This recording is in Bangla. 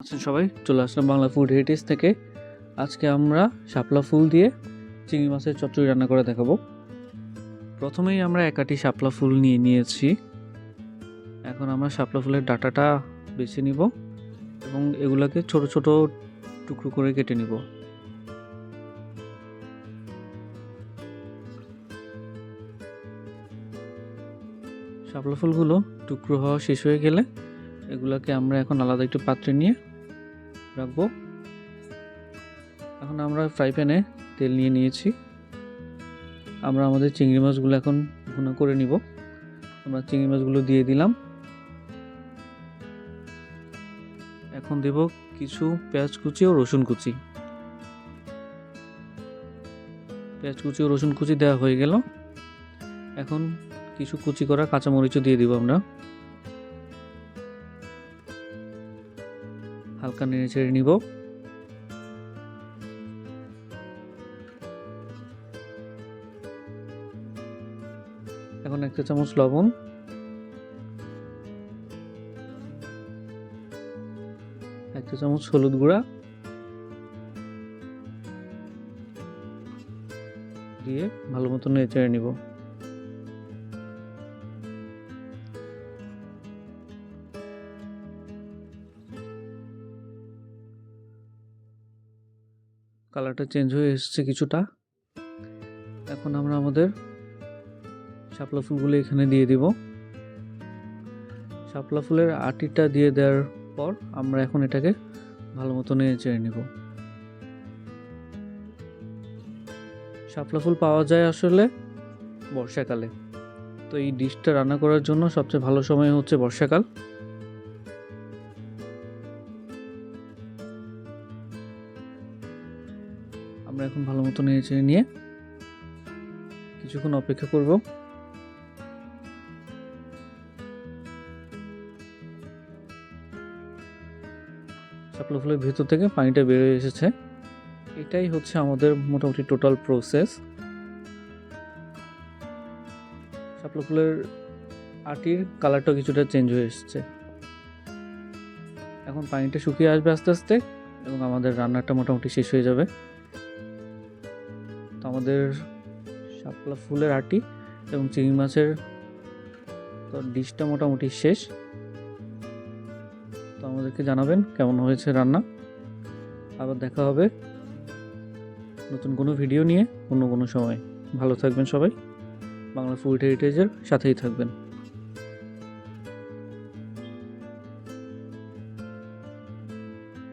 আছেন সবাই, চলে আসলাম বাংলা ফুড হেরিটেজ থেকে। আজকে আমরা শাপলা ফুল দিয়ে চিংড়ি মাছের চচ্চড়ি রান্না করে দেখাবো। প্রথমেই আমরা একাটি শাপলা ফুল নিয়েছি। এখন আমরা শাপলা ফুলের ডাঁটাটা বেছে নিব এবং এগুলাকে ছোট ছোট টুকরো করে কেটে নিব। শাপলা ফুলগুলো টুকরো হওয়া শেষ হয়ে গেলে এগুলাকে আমরা এখন আলাদা একটি পাত্রে নিয়ে রাখবো। এখন আমরা ফ্রাই প্যানে তেল নিয়েছি। আমরা আমাদের চিংড়ি মাছগুলো এখন ভুনা করে নিব। আমরা চিংড়ি মাছগুলো দিয়ে দিলাম। এখন দেব কিছু পেঁয়াজ কুচি ও রসুন কুচি। পেঁয়াজ কুচি ও রসুন কুচি দেওয়া হয়ে গেল। এখন কিছু কুচি করা কাঁচামরিচও দিয়ে দিব। আমরা হালকা নেড়ে চেড়ে নিব। এখন 1 চা চামচ লবণ, 1 চা চামচ হলুদ গুঁড়া দিয়ে ভালো মতো নেড়ে চেড়ে নিব। কালারটা চেঞ্জ হয়ে এসেছে কিছুটা। এখন আমরা আমাদের শাপলা ফুলগুলো এখানে দিয়ে দিব। শাপলা ফুলের আটিটা দিয়ে দেওয়ার পর আমরা এখন এটাকে ভালো মতো নেড়ে চেড়ে নিব। শাপলা ফুল পাওয়া যায় আসলে বর্ষাকালে, তো এই ডিশটা রান্না করার জন্য সবচেয়ে ভালো সময় হচ্ছে বর্ষাকাল। আমরা এখন ভালো মতো নেড়ে চেড়ে নিয়ে কিছুক্ষণ অপেক্ষা করব। শাপলা ফুলের ভেতর থেকে পানিটা বের হয়ে এসেছে। এটাই হচ্ছে আমাদের মোটামুটি টোটাল প্রসেস। শাপলা ফুলের আটির কালারটা কিছুটা চেঞ্জ হয়ে এসেছে। এখন পানিটা শুকিয়ে আসবে আস্তে আস্তে এবং আমাদের রান্নাটা মোটামুটি শেষ হয়ে যাবে। তো আমাদের শাপলা ফুলের আটি এবং চিংড়ি মাছের তো ডিশটা মোটামুটি শেষ। তো আমাদেরকে জানাবেন কেমন হয়েছে রান্না। আবার দেখা হবে নতুন কোনো ভিডিও নিয়ে অন্য কোনো সময়। ভালো থাকবেন সবাই, বাংলা ফুড হেরিটেজের সাথেই থাকবেন।